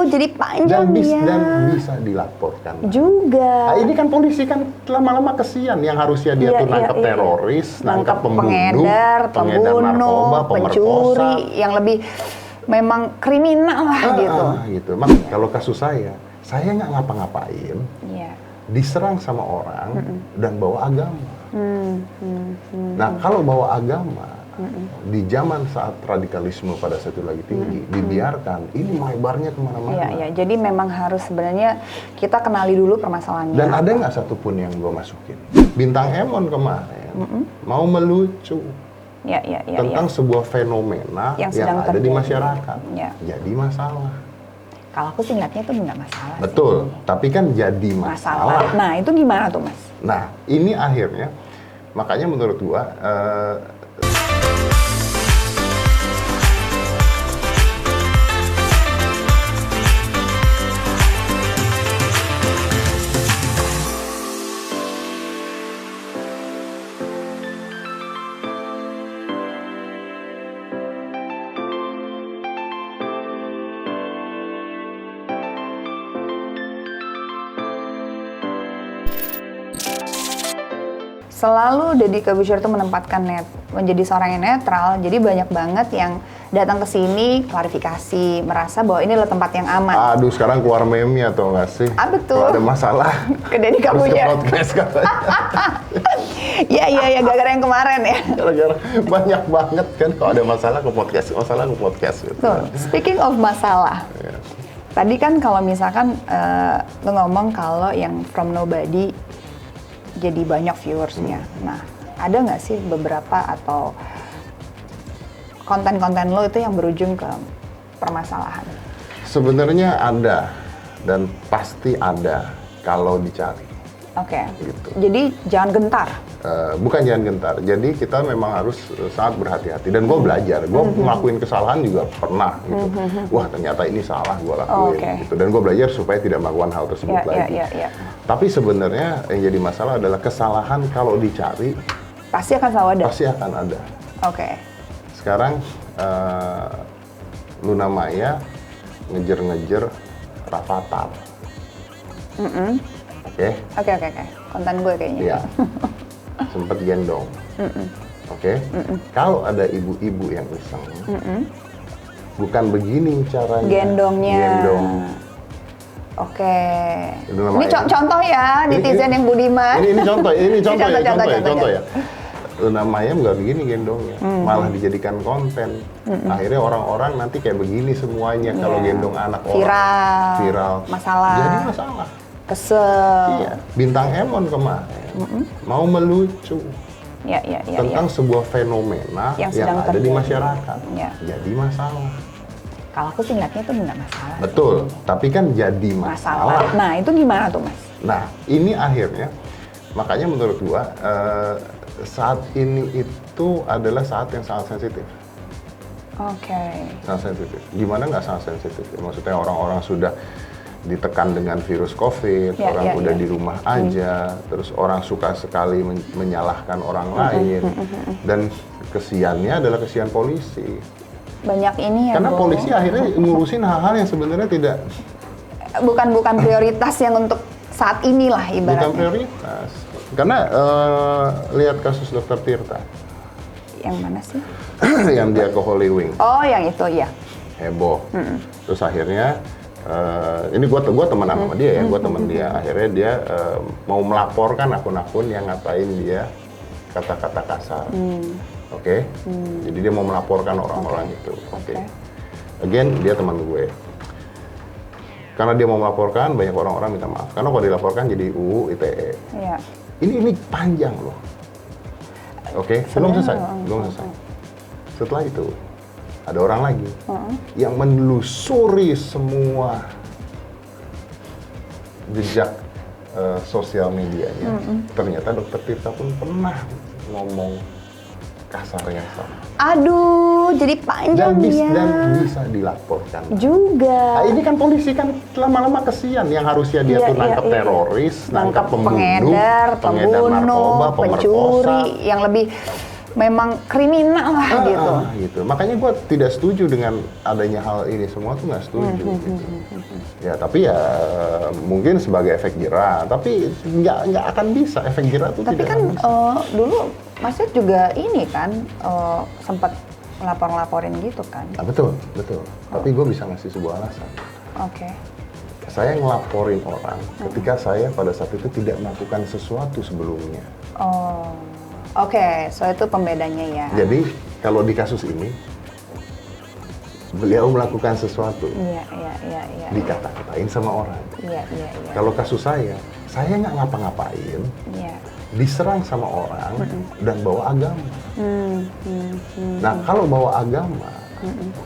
jadi panjang dan bisa dilaporkan juga. Nah, ini kan polisi kan lama-lama kesian, yang harusnya dia tuh nangkep teroris, nangkep pembunuh, pengedar narkoba, pencuri, yang lebih memang kriminal lah gitu. Mas, kalau kasus saya nggak ngapa-ngapain, diserang sama orang dan bawa agama. Nah, kalau bawa agama di zaman saat radikalisme pada saat itu lagi tinggi, dibiarkan, ini melebarnya kemana-mana. Iya, jadi memang harus sebenarnya kita kenali dulu permasalahannya. Dan ada nggak satupun yang gue masukin? Bintang Emon kemarin mau melucu tentang sebuah fenomena yang ada di masyarakat. Jadi masalah. Kalau aku sih ngeliatnya itu nggak masalah. Betul, tapi kan jadi masalah. Nah, itu gimana tuh, Mas? Nah, ini akhirnya, makanya menurut gua, selalu Deddy Corbuzier itu menempatkan menjadi seorang yang netral, jadi banyak banget yang datang ke sini klarifikasi, merasa bahwa ini adalah tempat yang aman. Aduh, sekarang keluar meme-nya atau nggak sih? Betul. Kalau ada masalah, ke Deddy Corbuzier. harus ke podcast katanya. Iya, gara-gara yang kemarin ya. Gara-gara banyak banget kan, kalau ada masalah ke podcast gitu. Tuh, speaking of masalah, tadi kan kalau misalkan lo ngomong kalau yang From Nobody jadi banyak viewersnya. Nah, ada nggak sih beberapa atau konten-konten lo itu yang berujung ke permasalahan? Sebenarnya ada, dan pasti ada kalau dicari. Oke. Gitu. Jadi jangan gentar. Bukan jangan gentar. Jadi kita memang harus sangat berhati-hati. Dan gue belajar. Gue ngelakuin kesalahan juga pernah. Gitu. Wah, ternyata ini salah gue lakuin. Gitu. Dan gue belajar supaya tidak melakukan hal tersebut lagi. Tapi sebenarnya yang jadi masalah adalah kesalahan kalau dicari pasti akan selalu ada. Pasti akan ada. Oke. Sekarang Luna Maya ngejer-ngejer Rafathar. Oke. Konten gue kayaknya. Iya. Sempet gendong. Oke. Kalau ada ibu-ibu yang iseng, bukan begini caranya. Gendongnya. Gendong. Oke. Ini contoh ya, netizen yang budiman. Ini contoh ya. Luna Maya nggak begini gendongnya, malah dijadikan konten. Akhirnya orang-orang nanti kayak begini semuanya kalau gendong anak viral. Masalah. Jadi masalah. Kesel. Iya. Bintang Emon kemarin mau melucu tentang sebuah fenomena yang ada di masyarakat. Jadi masalah. Kalau aku sih ngeliatnya itu nggak masalah. Betul, tapi kan jadi masalah. Nah, itu gimana tuh, Mas? Nah, ini akhirnya, makanya menurut gua saat ini itu adalah saat yang sangat sensitif. Oke. Sangat sensitif. Gimana nggak sangat sensitif? Maksudnya orang-orang sudah ditekan dengan virus COVID, orang udah di rumah aja, terus orang suka sekali menyalahkan orang lain, dan kesiannya adalah kesian polisi. Banyak ini ya. Karena polisi akhirnya ngurusin hal-hal yang sebenarnya tidak. Bukan prioritas yang untuk saat inilah ibaratnya. Bukan prioritas. Karena lihat kasus Dr. Tirta. Yang mana sih? Yang dia ke Holy Wings. Oh, yang itu ya. Heboh. Terus akhirnya ini gue teman sama dia ya, gue teman dia. Akhirnya dia mau melaporkan akun-akun yang ngatain dia kata-kata kasar. Oke? Jadi dia mau melaporkan orang-orang itu. Oke. Again, dia teman gue. Karena dia mau melaporkan, banyak orang-orang minta maaf. Karena kalau dilaporkan jadi UU ITE. Iya. Ini panjang loh. Oke? Belum selesai. Setelah itu, ada orang lagi yang menelusuri semua jejak sosial medianya. Ternyata Dr. Tirta pun pernah ngomong kasar yang sama. Aduh, jadi panjang dan bisa dilaporkan juga. Nah, ini kan polisi kan lama-lama kesian, yang harusnya dia tuh nangkep teroris, nangkep pembunuh, pengedar narkoba, pencuri, yang lebih memang kriminal lah gitu. Makanya gue tidak setuju dengan adanya hal ini semua tuh nggak setuju. Gitu. Ya tapi ya mungkin sebagai efek jerah, tapi nggak akan bisa efek jerah tuh. Tapi kan dulu Mas Yud juga ini kan sempat ngelapor-laporin gitu kan? Betul. Tapi gue bisa ngasih sebuah alasan. Oke. Saya ngelaporin orang ketika saya pada saat itu tidak melakukan sesuatu sebelumnya. Oke, so itu pembedanya ya. Jadi kalau di kasus ini beliau melakukan sesuatu, Iya. dikata-katain sama orang. Iya. Kalau kasus saya nggak ngapa-ngapain, Iya. diserang sama orang dan bawa agama. Nah kalau bawa agama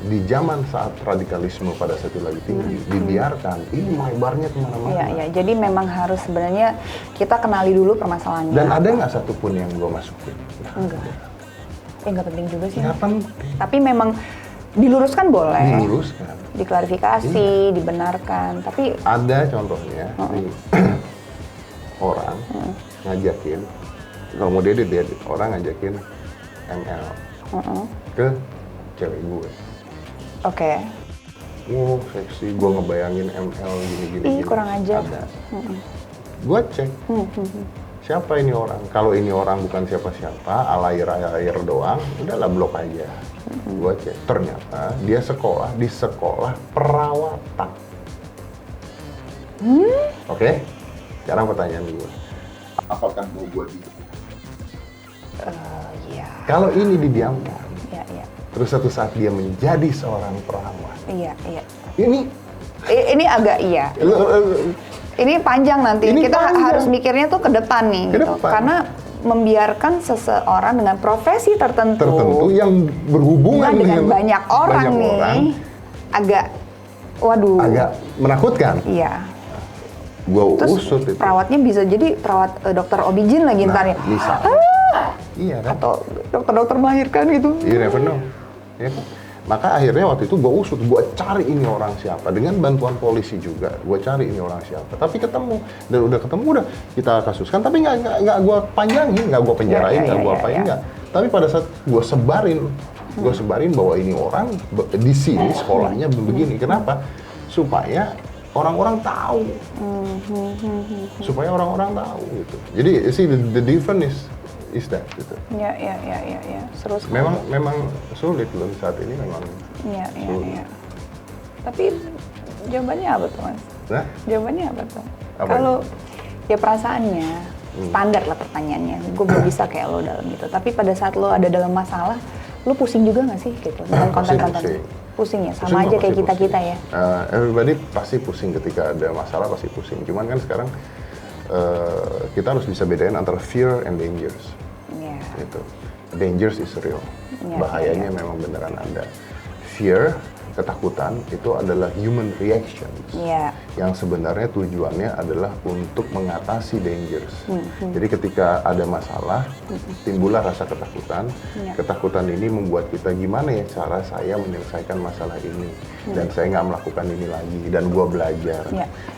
di zaman saat radikalisme pada saat itu lagi tinggi, dibiarkan, ini melebarnya kemana-mana. Iya. Jadi memang harus sebenarnya kita kenali dulu permasalahannya. Dan ada nggak satupun yang gue masukin? Enggak. Nggak penting juga sih. Nggak penting. Tapi memang diluruskan boleh. Diluruskan. Diklarifikasi, dibenarkan. Tapi ada contohnya nih, orang ngajakin, kalau mau dia orang ngajakin ML ke cewek gue. Oke. Seksi, gue ngebayangin ML gini. Ih, kurang ajar. Ada. Gue cek, siapa ini orang? Kalau ini orang bukan siapa-siapa, alayar doang, udahlah blok aja. Gue cek, ternyata dia sekolah di sekolah perawatan. Oke? Sekarang pertanyaan gue, apakah mau gue diam? Iya. Kalau ini didiamkan, Iya. terus satu saat dia menjadi seorang perawat. Iya. Ini agak iya. Ini panjang nanti. Ini Kita panjang. harus mikirnya tuh ke depan nih. Ke gitu. depan. Karena membiarkan seseorang dengan profesi tertentu yang berhubungan dengan banyak orang agak, waduh. agak menakutkan. Iya. Gue Terus usut itu. perawatnya bisa jadi perawat dokter OB-GYN lagi ntar ya. Misalnya. Iya kan? Atau dokter-dokter melahirkan gitu. You never know. Ya kan? Maka akhirnya waktu itu gue usut, gue cari ini orang siapa. Dengan bantuan polisi juga, gue cari ini orang siapa. Tapi ketemu, dan udah ketemu, udah kita kasuskan. Tapi nggak gue panjangin, nggak gue penjarain, nggak gue apain, nggak. Tapi pada saat gue sebarin bahwa ini orang di sini sekolahnya begini. Kenapa? Supaya orang-orang tahu. Supaya orang-orang tahu gitu. Jadi see the difference is that gitu. Iya. Seru sekali. Memang sulit loh saat ini memang. Iya. Tapi jawabannya apa tuh, Mas? Nah, Jawabannya apa tuh? Apa Kalau ya perasaannya standar lah pertanyaannya. Gue belum bisa kayak lo dalam gitu. Tapi pada saat lo ada dalam masalah, lo pusing juga nggak sih gitu dengan konten-konten? Pusing ya, sama aja kayak kita ya. Everybody pasti pusing ketika ada masalah, pasti pusing. Cuman kan sekarang kita harus bisa bedain antara fear and dangers. Iya. Gitu. Dangers is real. Iya, Bahayanya memang beneran ada. Fear, ketakutan itu adalah human reactions. Iya. Yang sebenarnya tujuannya adalah untuk mengatasi dangers. Jadi ketika ada masalah, timbullah rasa ketakutan. Ketakutan ini membuat kita gimana ya cara saya menyelesaikan masalah ini. Dan saya nggak melakukan ini lagi, dan gua belajar.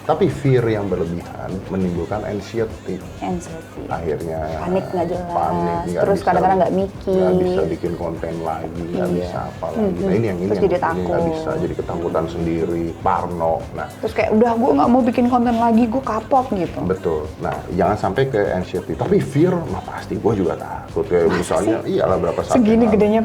Tapi fear yang berlebihan menimbulkan anxiety. Akhirnya Panik nggak jelas, nggak terus bisa- kadang-kadang nggak mikir. nggak bisa bikin konten lagi, nggak bisa apa lagi. Nah ini yang Terus jadi ini nggak takut. bisa, jadi ketakutan sendiri, parno. Nah Terus kayak udah gue nggak mau bikin konten lagi, gue kapok gitu. betul. Nah jangan sampai ke anxiety. Tapi fear, mah pasti gue juga takut. Kayak misalnya, iyalah berapa saat Segini yang lalu. gedenya.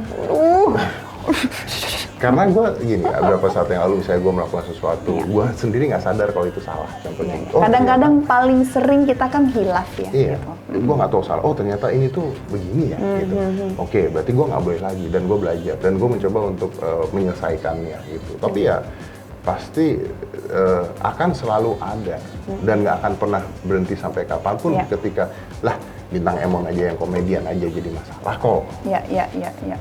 Karena gue gini, berapa saat yang lalu misalnya gue melakukan sesuatu, gue sendiri nggak sadar kalau itu salah. Contohnya, Kadang-kadang paling sering kita kan hilaf ya. iya, Gitu. gue nggak tahu salah. Oh ternyata ini tuh begini ya, gitu. Oke, berarti gue nggak boleh lagi. Dan gue belajar dan gue mencoba untuk menyelesaikannya, gitu. Tapi ya pasti akan selalu ada dan nggak akan pernah berhenti sampai kapanpun. Ketika lah bintang Emon aja yang komedian aja jadi masalah kok. Iya.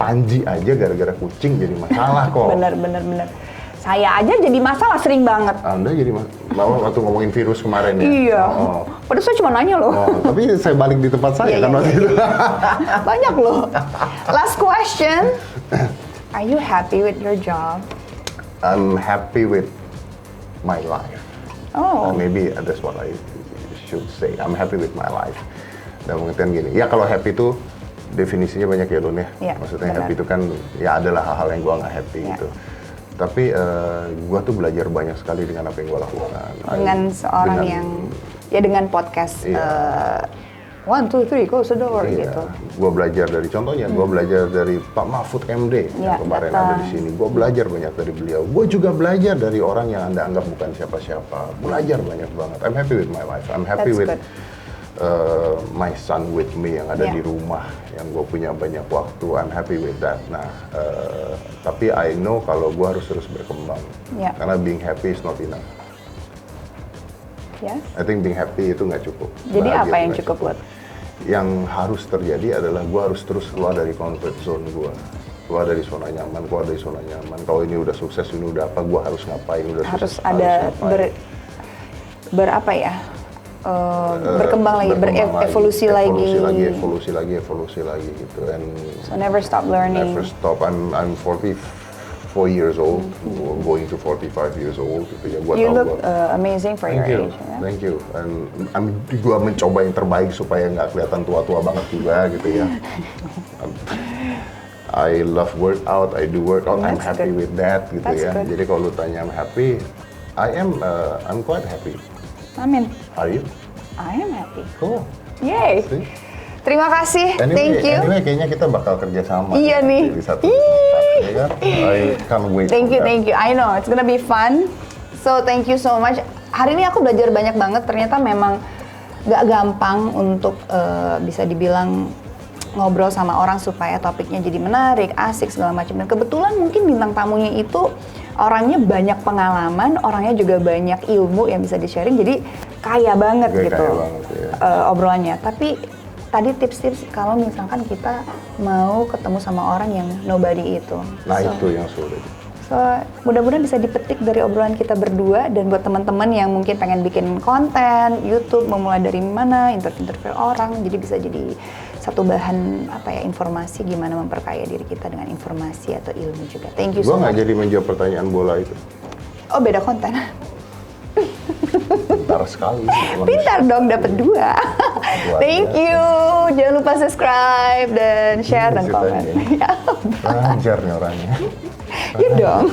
Panji aja gara-gara kucing jadi masalah kok. Bener. Saya aja jadi masalah sering banget. Anda jadi masalah waktu ngomongin virus kemarin ya. Iya. Oh. Padahal saya cuma nanya loh. Tapi saya balik di tempat saya kan waktu itu. Banyak loh. Last question. Are you happy with your job? I'm happy with my life. Oh. Maybe that's what I should say. I'm happy with my life. Dan pengertian gini, ya kalau happy itu definisinya banyak ya Lun ya. Iya, Maksudnya benar. happy itu kan ya adalah hal-hal yang gue nggak happy Iya. gitu. Tapi gue tuh belajar banyak sekali dengan apa yang gue lakukan. Dengan seorang dengan- yang ya dengan podcast Iya. 1, 2, 3 close the door Iya, gitu. gue belajar dari contohnya, gue belajar dari Pak Mahfud MD Iya, yang kemarin datang. ada di sini. Gue belajar banyak dari beliau. Gue juga belajar dari orang yang Anda anggap bukan siapa-siapa. Belajar banyak banget. I'm happy with my life. I'm happy That's with good. my son with me yang ada Iya. di rumah, yang gue punya banyak waktu. I'm happy with that. Nah, tapi I know kalau gue harus terus berkembang. Iya. Karena being happy is not enough. Yes. I think being happy itu nggak cukup. Jadi Bahagia apa itu yang nggak cukup buat? Yang harus terjadi adalah gue harus terus keluar dari comfort zone gue, keluar dari zona nyaman, keluar dari zona nyaman. Kalau ini udah sukses, ini udah apa, gue harus ngapain, udah Harus sukses, ada ngapain. berapa ya? Berkembang lagi, Berkembang berevolusi lagi. evolusi lagi gitu. And So never stop learning. never stop. I'm 44 years old, going to 45 years old gitu ya. Gua You tahu look gua- amazing for your Thank you, age. Ya? thank you. And gue mencoba yang terbaik supaya nggak kelihatan tua-tua banget juga gitu ya. I love workout, I do workout, I'm That's happy good. with that gitu That's ya. good. Jadi kalau lu tanya I'm happy, I'm quite happy. Amin. Are you? I am happy. Cool. Yay. See? Terima kasih. Thank you. Anyway, kayaknya kita bakal kerja sama. Iya nih. Di satu tempat, ya kan? I can't wait. Thank for you, that. thank you. I know it's gonna be fun. So thank you so much. Hari ini aku belajar banyak banget. Ternyata memang gak gampang untuk bisa dibilang ngobrol sama orang supaya topiknya jadi menarik, asik segala macam. Dan kebetulan mungkin bintang tamunya itu orangnya banyak pengalaman, orangnya juga banyak ilmu yang bisa di-sharing. Jadi kaya banget Kaya gitu banget, ya. obrolannya. Tapi tadi tips-tips kalau misalkan kita mau ketemu sama orang yang nobody itu. Nah So- itu yang sulit. So, mudah-mudahan bisa dipetik dari obrolan kita berdua, dan buat teman-teman yang mungkin pengen bikin konten YouTube, memulai dari mana, interview orang, jadi bisa jadi satu bahan apa ya, informasi gimana memperkaya diri kita dengan informasi atau ilmu juga. Thank you Gue so nggak much. jadi menjawab pertanyaan bola itu. Oh, beda konten. Pintar sekali. Pintar dong, dapat 2. Thank biasa. you. Jangan lupa subscribe dan share dan Ceritanya. komen. Ya, Lancar nih orangnya. ya dong.